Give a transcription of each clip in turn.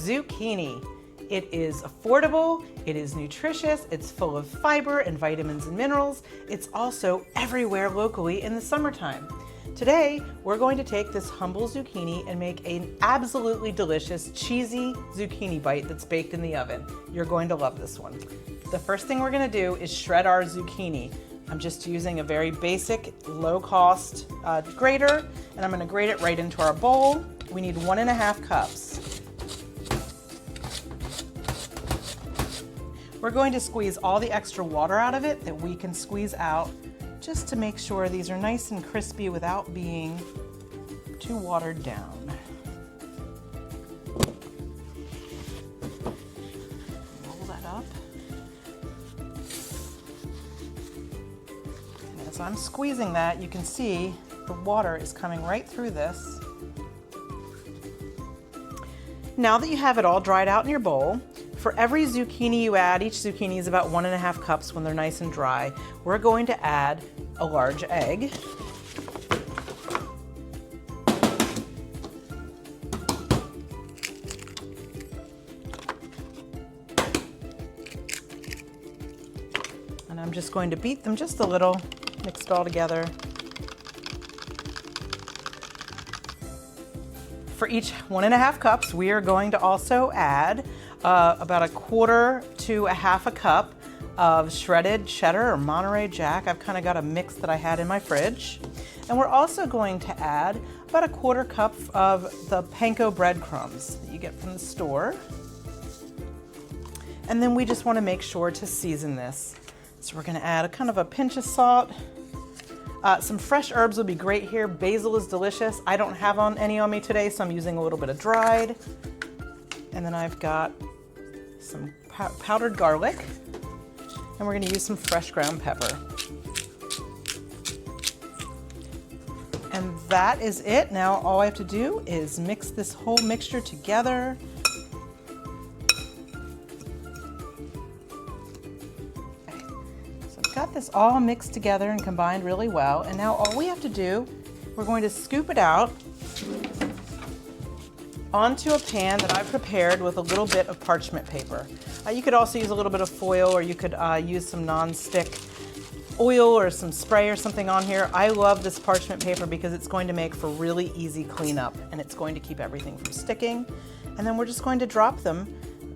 zucchini. It is affordable, it is nutritious, it's full of fiber and vitamins and minerals. It's also everywhere locally in the summertime. Today, we're going to take this humble zucchini and make an absolutely delicious, cheesy zucchini bite that's baked in the oven. You're going to love this one. The first thing we're gonna do is shred our zucchini. I'm just using a very basic, low-cost grater, and I'm gonna grate it right into our bowl. We need 1.5 cups. We're going to squeeze all the extra water out of it that we can squeeze out, just to make sure these are nice and crispy without being too watered down. Roll that up. And as I'm squeezing that, you can see the water is coming right through this. Now that you have it all dried out in your bowl, for every zucchini you add, each zucchini is about 1.5 cups when they're nice and dry, we're going to add a large egg. And I'm just going to beat them just a little, mix it all together. For each 1.5 cups, we are going to also add about 1/4 to 1/2 cup of shredded cheddar or Monterey Jack. I've kind of got a mix that I had in my fridge. And we're also going to add about 1/4 cup of the panko breadcrumbs that you get from the store. And then we just want to make sure to season this. So we're going to add a kind of a pinch of salt. Some fresh herbs would be great here. Basil is delicious. I don't have any on me today, so I'm using a little bit of dried. And then I've got some powdered garlic. And we're going to use some fresh ground pepper. And that is it. Now all I have to do is mix this whole mixture together. Got this all mixed together and combined really well, and now all we have to do, we're going to scoop it out onto a pan that I've prepared with a little bit of parchment paper. You could also use a little bit of foil, or you could use some non-stick oil or some spray or something on here. I love this parchment paper because it's going to make for really easy cleanup, and it's going to keep everything from sticking. And then we're just going to drop them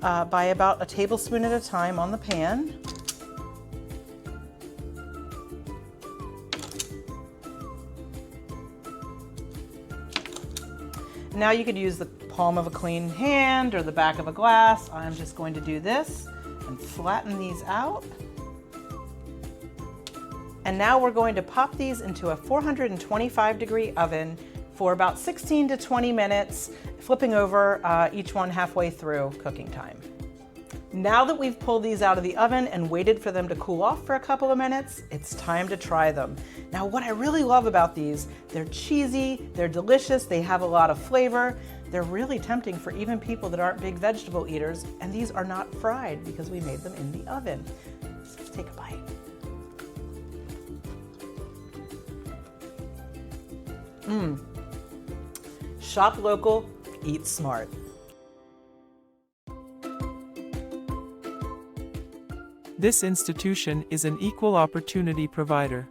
by about 1 tablespoon at a time on the pan. Now you could use the palm of a clean hand or the back of a glass. I'm just going to do this and flatten these out. And now we're going to pop these into a 425-degree oven for about 16 to 20 minutes, flipping over each one halfway through cooking time. Now that we've pulled these out of the oven and waited for them to cool off for a couple of minutes, it's time to try them. Now, what I really love about these, they're cheesy, they're delicious, they have a lot of flavor. They're really tempting for even people that aren't big vegetable eaters, and these are not fried because we made them in the oven. So let's take a bite. Shop local, eat smart. This institution is an equal opportunity provider.